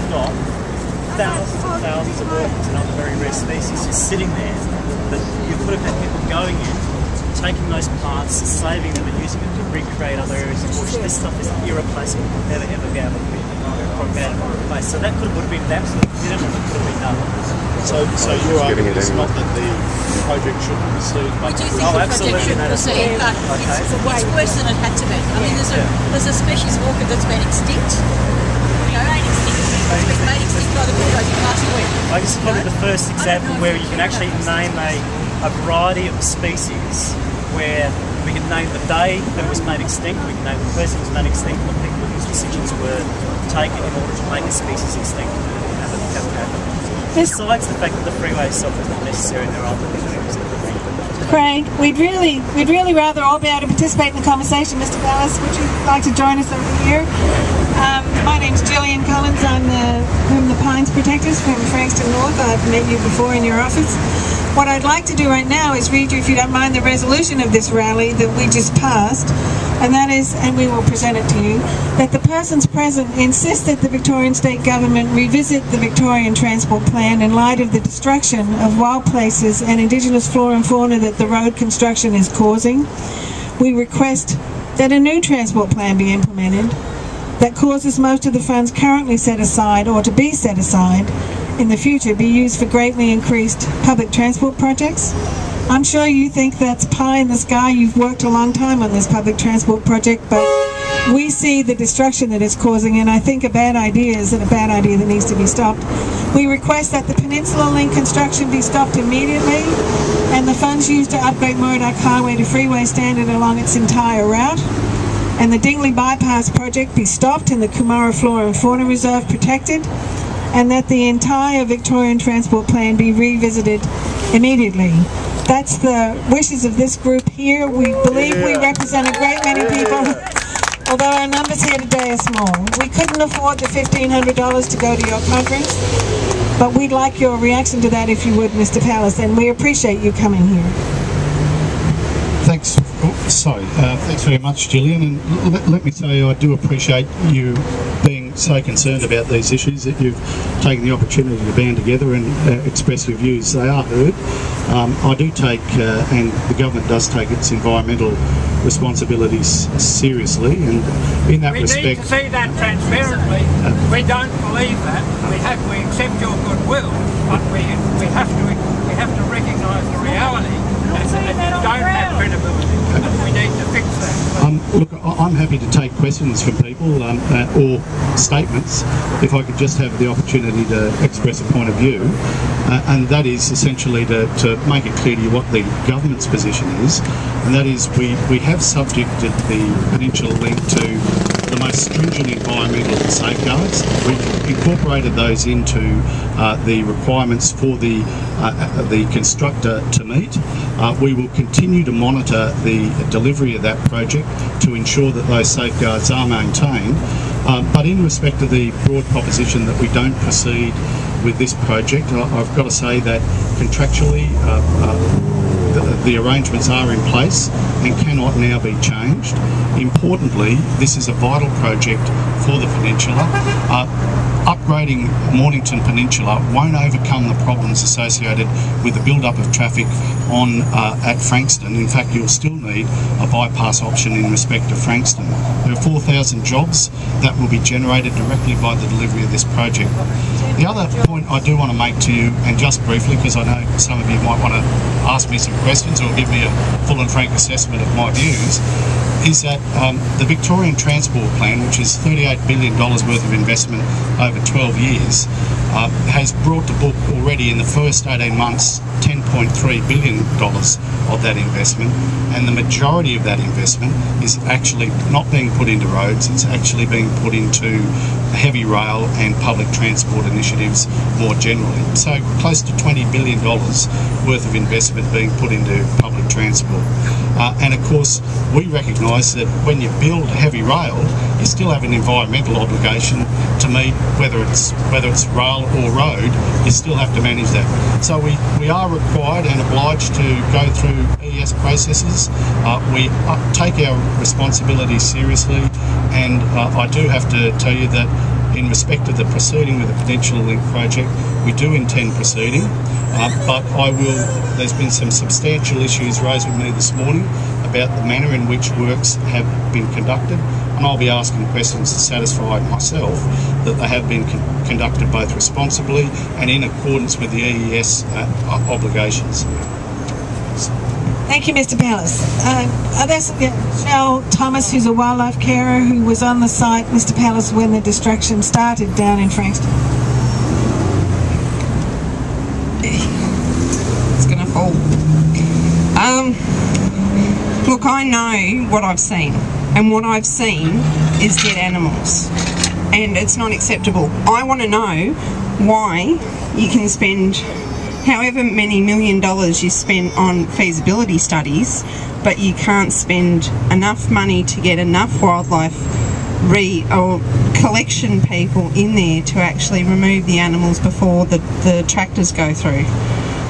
stop thousands and thousands of orchids and other very rare species just sitting there, that you could have had people going in, taking those plants, saving them and using them to recreate other areas of bush. This stuff is irreplaceable. We'll never ever be able to replace. So that would have been an absolute minimum that could have been done. So your argument is not that the project shouldn't proceed? We do think the project should proceed, but it's worse than it had to be. I mean, there's a species of orchid that's been extinct. It's been made extinct by the bulldozer last week. I guess it's probably the first example where you can actually name a variety of species where we can name the day that it was made extinct, we can name the person who was made extinct, what people whose decisions were taken in order to make a species extinct and have it happen. Besides the fact that the freeway itself is not necessary and there are other things that Craig, we'd really rather all be able to participate in the conversation. Mr. Pallas, would you like to join us over here? My name's Gillian Collins. I'm from the Pines Protectors from Frankston North. I've met you before in your office. What I'd like to do right now is read you, if you don't mind, the resolution of this rally that we just passed, and that is, and we will present it to you, that the persons present insist that the Victorian State Government revisit the Victorian Transport Plan in light of the destruction of wild places and Indigenous flora and fauna that the road construction is causing. We request that a new transport plan be implemented that causes most of the funds currently set aside or to be set aside in the future be used for greatly increased public transport projects. I'm sure you think that's pie in the sky. You've worked a long time on this public transport project, but we see the destruction that it's causing, and I think a bad idea is a bad idea that needs to be stopped. We request that the Peninsula Link construction be stopped immediately and the funds used to upgrade Murdoch Highway to freeway standard along its entire route, and the Dingley Bypass project be stopped and the Kumara Flora and Fauna Reserve protected, and that the entire Victorian Transport Plan be revisited immediately. That's the wishes of this group here. We believe we represent a great many people, although our numbers here today are small. We couldn't afford the $1,500 to go to your conference, but we'd like your reaction to that if you would, Mr. Pallas, and we appreciate you coming here. Thanks. Thanks very much, Gillian. And let me say, I do appreciate you being so concerned about these issues, that you've taken the opportunity to band together and express your views. They are heard. I do take, and the government does take its environmental responsibilities seriously, and in that respect, we need to see that transparently. We don't believe that. We accept your goodwill, but we have to recognise the reality. And don't have credibility. We need to fix that. Look, I'm happy to take questions from people or statements if I could just have the opportunity to express a point of view, and that is essentially to make it clear to you what the government's position is, and that is we have subjected the Peninsula Link to the most stringent environmental safeguards. We've incorporated those into the requirements for the constructor to meet. We will continue to monitor the delivery of that project to ensure that those safeguards are maintained. But in respect of the broad proposition that we don't proceed with this project, I've got to say that contractually the arrangements are in place and cannot now be changed. Importantly, this is a vital project for the peninsula. Upgrading Mornington Peninsula won't overcome the problems associated with the build-up of traffic at Frankston. In fact, you'll still need a bypass option in respect of Frankston. There are 4,000 jobs that will be generated directly by the delivery of this project. The other point I do want to make to you, and just briefly, because I know some of you might want to ask me some questions or give me a full and frank assessment of my views, is that the Victorian Transport Plan, which is $38 billion worth of investment over 12 years, has brought to book already in the first 18 months $10.3 billion of that investment, and the majority of that investment is actually not being put into roads, it's actually being put into heavy rail and public transport initiatives more generally. So close to $20 billion worth of investment being put into public transport. And of course, we recognise that when you build heavy rail, you still have an environmental obligation to meet, whether it's rail or road, you still have to manage that. So we are required and obliged to go through ES processes. We take our responsibilities seriously, and I do have to tell you that in respect of the proceeding with the Peninsula Link project, we do intend proceeding, but there's been some substantial issues raised with me this morning about the manner in which works have been conducted, and I'll be asking questions to satisfy myself that they have been conducted both responsibly and in accordance with the EES obligations. Thank you, Mr. Pallas. There's Michelle Thomas, who's a wildlife carer, who was on the site, Mr. Pallas, when the destruction started down in Frankston. It's going to fall. Look, I know what I've seen, and what I've seen is dead animals, and it's not acceptable. I want to know why you can spend however many $1 million you spent on feasibility studies, but you can't spend enough money to get enough wildlife or collection people in there to actually remove the animals before the tractors go through.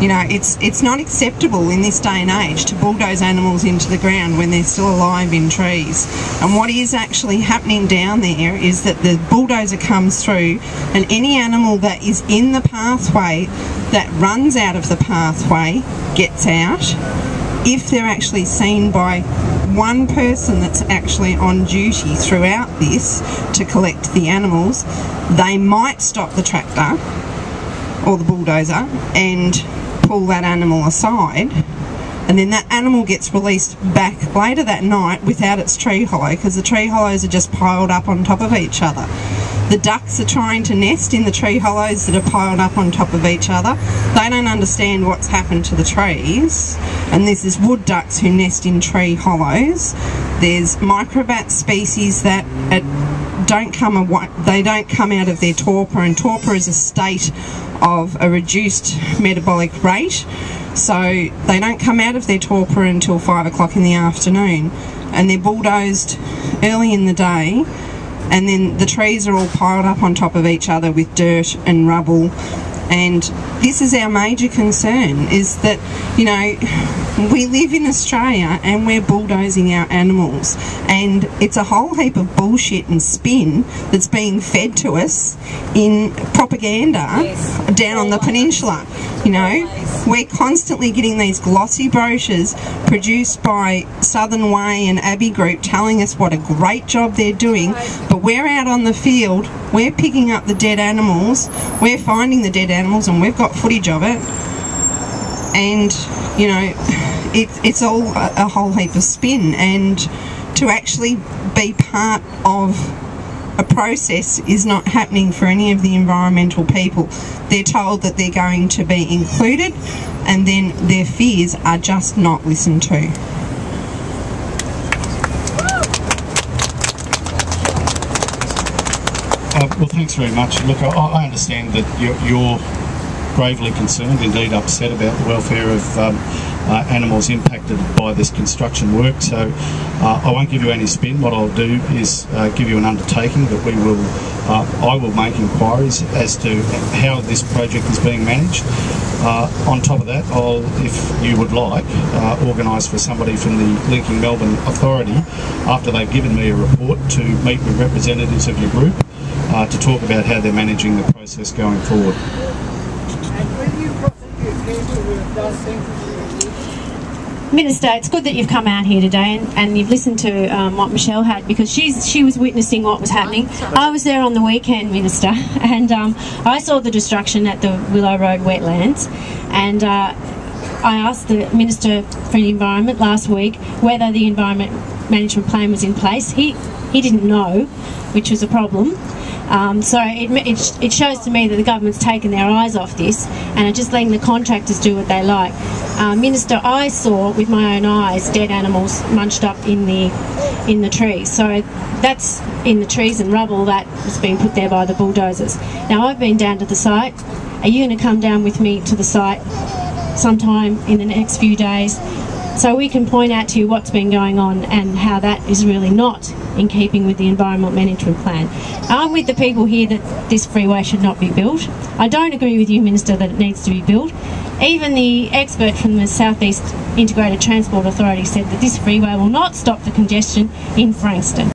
You know, it's not acceptable in this day and age to bulldoze animals into the ground when they're still alive in trees. And what is actually happening down there is that the bulldozer comes through, and any animal that is in the pathway that runs out of the pathway gets out. If they're actually seen by one person that's actually on duty throughout this to collect the animals, they might stop the tractor or the bulldozer and pull that animal aside, and then that animal gets released back later that night without its tree hollow, because the tree hollows are just piled up on top of each other. The ducks are trying to nest in the tree hollows that are piled up on top of each other. They don't understand what's happened to the trees, and this is wood ducks who nest in tree hollows. There's microbat species that don't come out of their torpor, and torpor is a state of a reduced metabolic rate, so they don't come out of their torpor until 5 o'clock in the afternoon, and they're bulldozed early in the day, and then the trees are all piled up on top of each other with dirt and rubble. And this is our major concern, is that, you know, we live in Australia and we're bulldozing our animals, and it's a whole heap of bullshit and spin that's being fed to us in propaganda down on the peninsula. You know, we're constantly getting these glossy brochures produced by Southern Way and Abbey Group telling us what a great job they're doing, but we're out on the field, we're picking up the dead animals, we're finding the dead animals, and we've got footage of it, and, you know, it's all a whole heap of spin. And to actually be part of a process is not happening for any of the environmental people. They're told that they're going to be included, and then their fears are just not listened to. Well, thanks very much. Look, I understand that you're gravely concerned, indeed upset, about the welfare of animals impacted by this construction work, so I won't give you any spin. What I'll do is give you an undertaking that I will make inquiries as to how this project is being managed. On top of that, I'll, if you would like, organise for somebody from the Linking Melbourne Authority, after they've given me a report, to meet with representatives of your group to talk about how they're managing the process going forward. Minister, it's good that you've come out here today and you've listened to what Michelle had, because she was witnessing what was happening. I was there on the weekend, Minister, and I saw the destruction at the Willow Road wetlands, and I asked the Minister for the Environment last week whether the Environment Management Plan was in place. He didn't know, which was a problem. So it shows to me that the government's taken their eyes off this and are just letting the contractors do what they like. Minister, I saw with my own eyes dead animals munched up in the trees. So that's in the trees and rubble that was being put there by the bulldozers. Now, I've been down to the site. Are you going to come down with me to the site sometime in the next few days, so we can point out to you what's been going on and how that is really not in keeping with the Environment Management Plan? I'm with the people here that this freeway should not be built. I don't agree with you, Minister, that it needs to be built. Even the expert from the South East Integrated Transport Authority said that this freeway will not stop the congestion in Frankston.